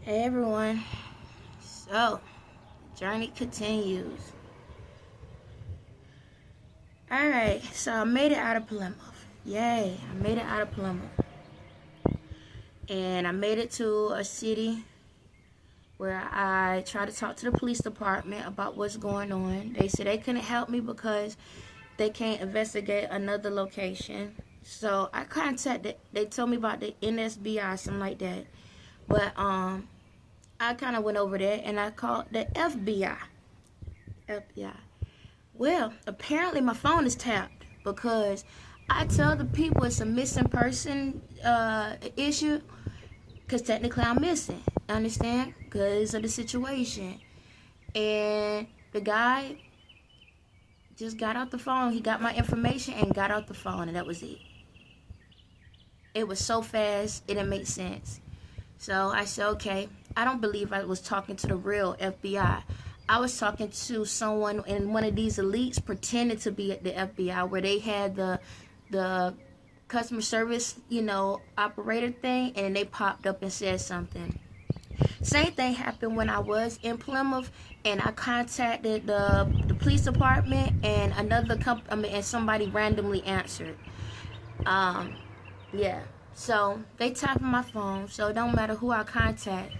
Hey everyone, so the journey continues. Alright, so I made it out of Plymouth. Yay, I made it out of Plymouth. And I made it to a city where I tried to talk to the police department about what's going on. They said they couldn't help me because they can't investigate another location. So I contacted, they told me about the NSBI, something like that. But I kind of went over there and I called the FBI. Well, apparently my phone is tapped because I tell the people it's a missing person issue because technically I'm missing. Understand? Because of the situation. And the guy just got out the phone. He got my information and got out the phone, and that was it. It was so fast, it didn't make sense. So I said, okay, I don't believe I was talking to the real FBI. I was talking to someone in one of these elites pretending to be at the FBI where they had the customer service, operator thing, and they popped up and said something. Same thing happened when I was in Plymouth, and I contacted the police department, and and somebody randomly answered. Yeah. So they tapping my phone, so it don't matter who I contact.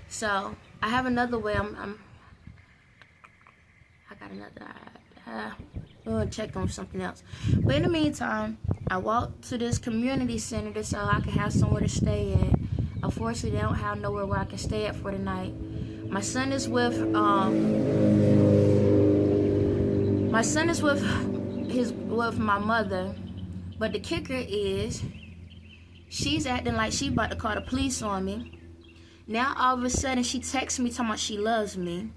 So I have another way. I'm gonna check on something else. But in the meantime, I walked to this community center so I can have somewhere to stay at. Unfortunately, they don't have nowhere where I can stay at for the night. My son is with my mother, but the kicker is she's acting like she about to call the police on me. Now all of a sudden she texts me talking about she loves me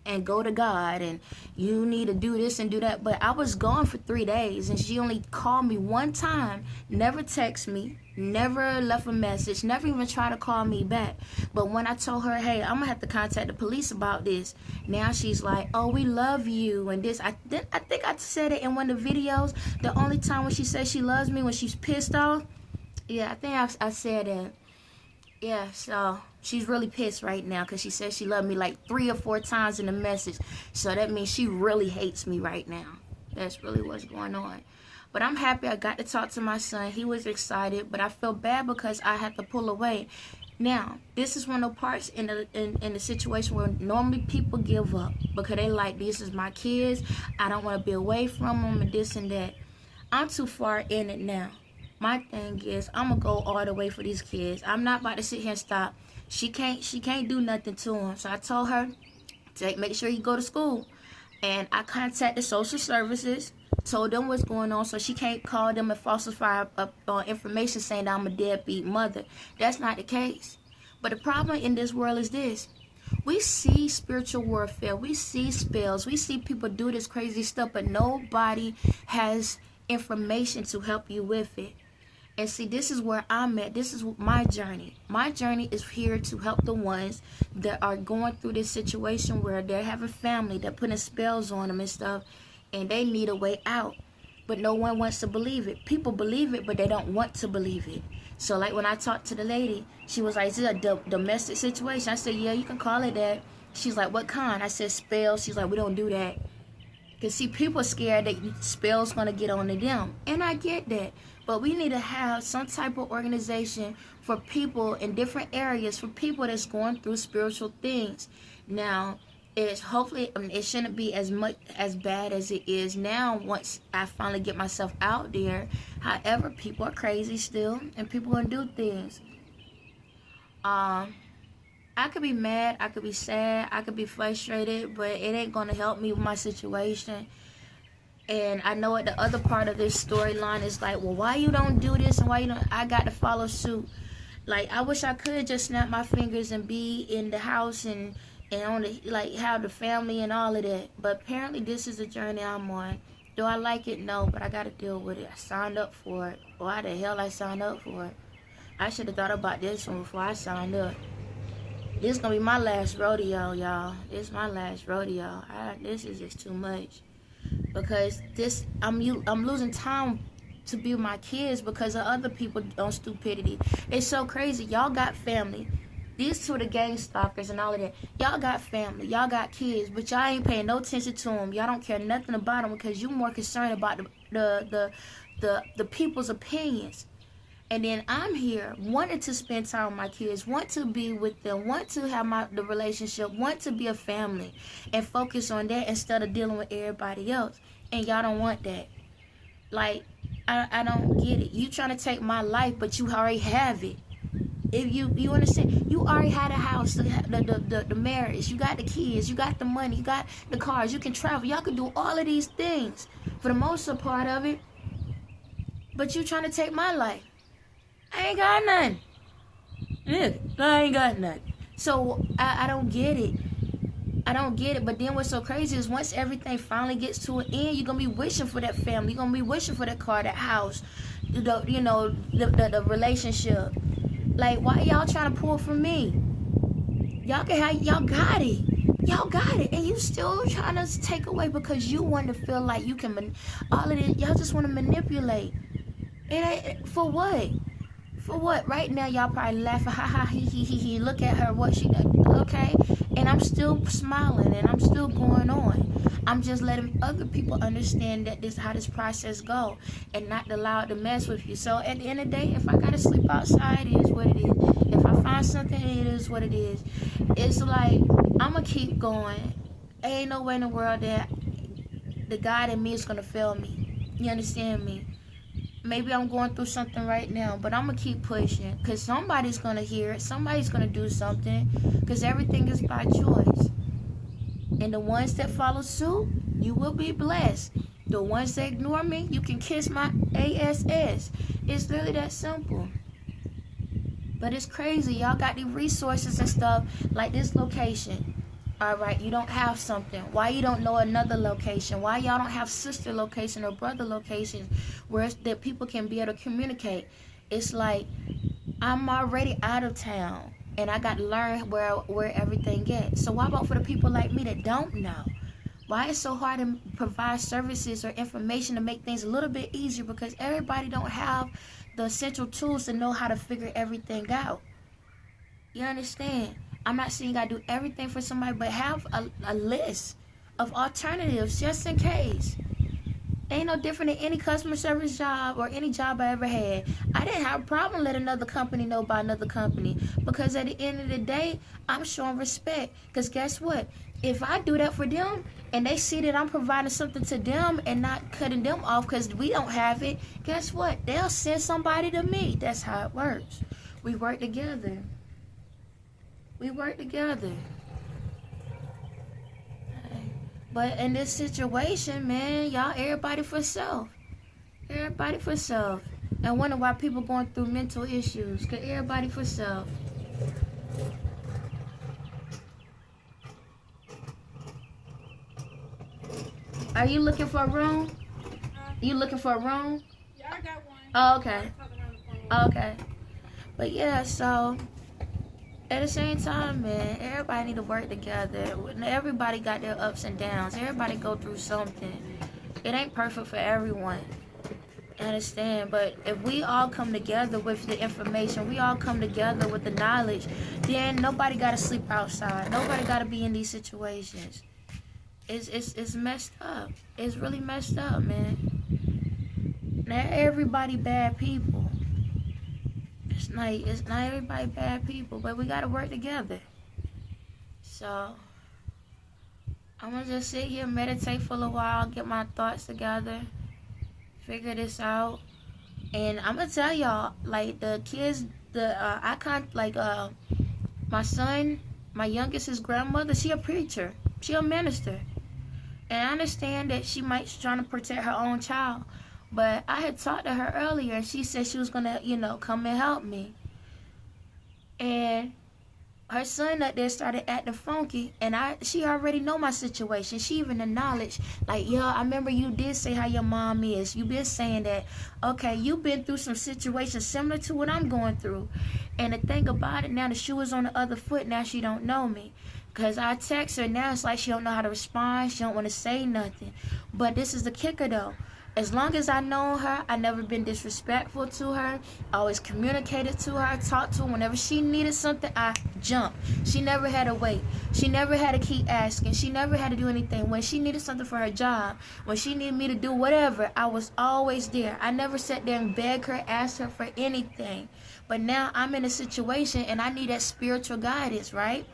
and go to God and you need to do this and do that. But I was gone for 3 days and she only called me one time, never text me, never left a message, never even tried to call me back. But when I told her, hey, I'm gonna have to contact the police about this, now she's like, oh, we love you and this. I think I said it in one of the videos. The only time when she says she loves me when she's pissed off. Yeah, I think I said that. Yeah, so she's really pissed right now because she says she loved me like 3 or 4 times in the message. So that means she really hates me right now. That's really what's going on. But I'm happy I got to talk to my son. He was excited, but I feel bad because I had to pull away. Now, this is one of the parts in the situation where normally people give up because they like, this is my kids. I don't want to be away from them and this and that. I'm too far in it now. My thing is, I'm going to go all the way for these kids. I'm not about to sit here and stop. She can't do nothing to them. So I told her, make sure you go to school. And I contacted social services, told them what's going on, so she can't call them and falsify information saying that I'm a deadbeat mother. That's not the case. But the problem in this world is this. We see spiritual warfare. We see spells. We see people do this crazy stuff, but nobody has information to help you with it. And see, this is where I'm at. This is my journey. My journey is here to help the ones that are going through this situation where they're having family, they're putting spells on them and stuff, and they need a way out. But no one wants to believe it. People believe it, but they don't want to believe it. So like when I talked to the lady, she was like, is it a domestic situation? I said, yeah, you can call it that. She's like, what kind? I said, spells. She's like, we don't do that. Because see, people are scared that spells going to get onto them. And I get that. But we need to have some type of organization for people in different areas, for people that's going through spiritual things. Now, hopefully it shouldn't be as bad as it is now once I finally get myself out there. However, people are crazy still, and people going to do things. I could be mad, I could be sad, I could be frustrated, but it ain't going to help me with my situation. And I know what the other part of this storyline is like, well, why you don't do this and why you don't, I got to follow suit. Like, I wish I could just snap my fingers and be in the house and on the, like, have the family and all of that. But apparently this is the journey I'm on. Do I like it? No, but I got to deal with it. I signed up for it. Why the hell I signed up for it? I should have thought about this one before I signed up. This is going to be my last rodeo, y'all. This is my last rodeo. This is just too much. Because I'm losing time to be with my kids because of other people on stupidity. It's so crazy. Y'all got family. These two the gang stalkers and all of that. Y'all got family, y'all got kids, but y'all ain't paying no attention to them. Y'all don't care nothing about them because you more concerned about the people's opinions. And then I'm here wanting to spend time with my kids, want to be with them, want to have the relationship, want to be a family, and focus on that instead of dealing with everybody else. And y'all don't want that. Like, I don't get it. You trying to take my life, but you already have it. If you understand, you already had a house, the marriage, you got the kids, you got the money, you got the cars, you can travel, y'all can do all of these things for the most part of it. But you trying to take my life. I ain't got nothing. Yeah, I ain't got nothing. So I don't get it. I don't get it. But then what's so crazy is once everything finally gets to an end, you're gonna be wishing for that family. You're gonna be wishing for that car, that house, the relationship. Like, why y'all trying to pull from me? Y'all got it. Y'all got it. And you still trying to take away because you want to feel like you can, all of it. Y'all just want to manipulate. It ain't, for what? For what? Right now, y'all probably laughing, ha ha, he. Look at her, what she done, okay? And I'm still smiling, and I'm still going on. I'm just letting other people understand that this how this process go, and not allow it to mess with you. So at the end of the day, if I gotta sleep outside, it is what it is. If I find something, it is what it is. It's like I'ma keep going. Ain't no way in the world that the God in me is gonna fail me. You understand me? Maybe I'm going through something right now, but I'm going to keep pushing because somebody's going to hear it. Somebody's going to do something because everything is by choice. And the ones that follow suit, you will be blessed. The ones that ignore me, you can kiss my ass. It's really that simple. But it's crazy. Y'all got the resources and stuff like this location. All right, you don't have something. Why you don't know another location? Why y'all don't have sister location or brother locations where that people can be able to communicate? It's like I'm already out of town and I got to learn where everything gets. So why about for the people like me that don't know? Why it's so hard to provide services or information to make things a little bit easier because everybody don't have the essential tools to know how to figure everything out. You understand? I'm not saying you gotta do everything for somebody, but have a list of alternatives just in case. Ain't no different than any customer service job or any job I ever had. I didn't have a problem letting another company know about another company because at the end of the day, I'm showing respect. Because guess what? If I do that for them and they see that I'm providing something to them and not cutting them off because we don't have it, guess what? They'll send somebody to me. That's how it works. We work together. We work together. But in this situation, man, y'all, everybody for self. Everybody for self. And I wonder why people going through mental issues. Because everybody for self. Are you looking for a room? You looking for a room? Yeah, I got one. Oh, okay. Okay. But yeah, so at the same time, man, everybody need to work together. Everybody got their ups and downs. Everybody go through something. It ain't perfect for everyone. I understand, but if we all come together with the information, we all come together with the knowledge, then nobody got to sleep outside. Nobody got to be in these situations. It's messed up. It's really messed up, man. Not everybody bad people. It's not everybody bad people, but we gotta work together. So I'm gonna just sit here, meditate for a while, get my thoughts together, figure this out, and I'm gonna tell y'all, like the kids, my son, my youngest, his grandmother, she a preacher, she a minister, and I understand that she might be trying to protect her own child. But I had talked to her earlier, and she said she was going to, come and help me. And her son up there started acting funky, and she already know my situation. She even acknowledged, like, yo, I remember you did say how your mom is. You been saying that, okay, you been through some situations similar to what I'm going through. And the thing about it, now the shoe is on the other foot, now she don't know me. Because I text her, now it's like she don't know how to respond. She don't want to say nothing. But this is the kicker, though. As long as I known her, I never been disrespectful to her. I always communicated to her, talked to her. Whenever she needed something, I jumped. She never had to wait. She never had to keep asking. She never had to do anything. When she needed something for her job, when she needed me to do whatever, I was always there. I never sat there and begged her, asked her for anything. But now I'm in a situation and I need that spiritual guidance, right?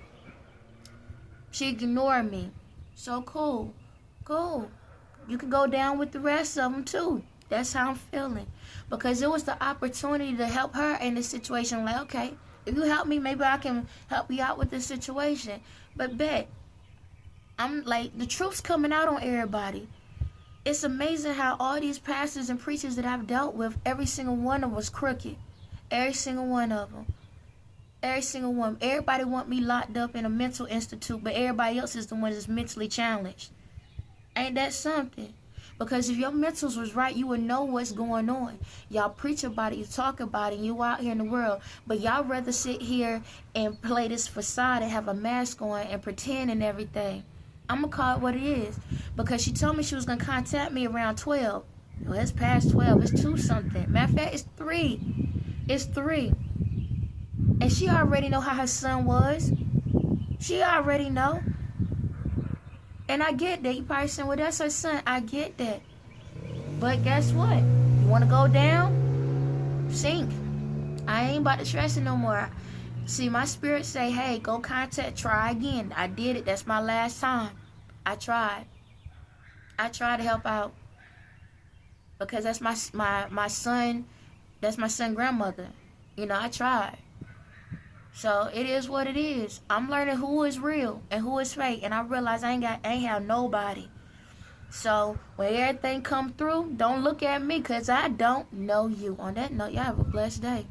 She ignored me. So cool. Cool. You can go down with the rest of them too. That's how I'm feeling. Because it was the opportunity to help her in this situation. Like, okay, if you help me, maybe I can help you out with this situation. But bet, I'm like, the truth's coming out on everybody. It's amazing how all these pastors and preachers that I've dealt with, every single one of them was crooked. Every single one of them. Every single one. Everybody want me locked up in a mental institute, but everybody else is the one that's mentally challenged. Ain't that something? Because if your mentals was right, you would know what's going on. Y'all preach about it, you talk about it, and you out here in the world. But y'all rather sit here and play this facade and have a mask on and pretend and everything. I'm going to call it what it is. Because she told me she was going to contact me around 12. Well, it's past 12. It's 2 something. Matter of fact, it's 3. It's 3. And she already know how her son was. She already know. And I get that. You probably saying, well, that's her son. I get that. But guess what? You want to go down? Sink. I ain't about to stress it no more. See, my spirit say, hey, go contact, try again. I did it. That's my last time. I tried. I tried to help out. Because that's my son. That's my son grandmother. You know, I tried. So it is what it is. I'm learning who is real and who is fake, and I realize I ain't have nobody. So when everything come through, don't look at me, cause I don't know you. On that note, y'all have a blessed day.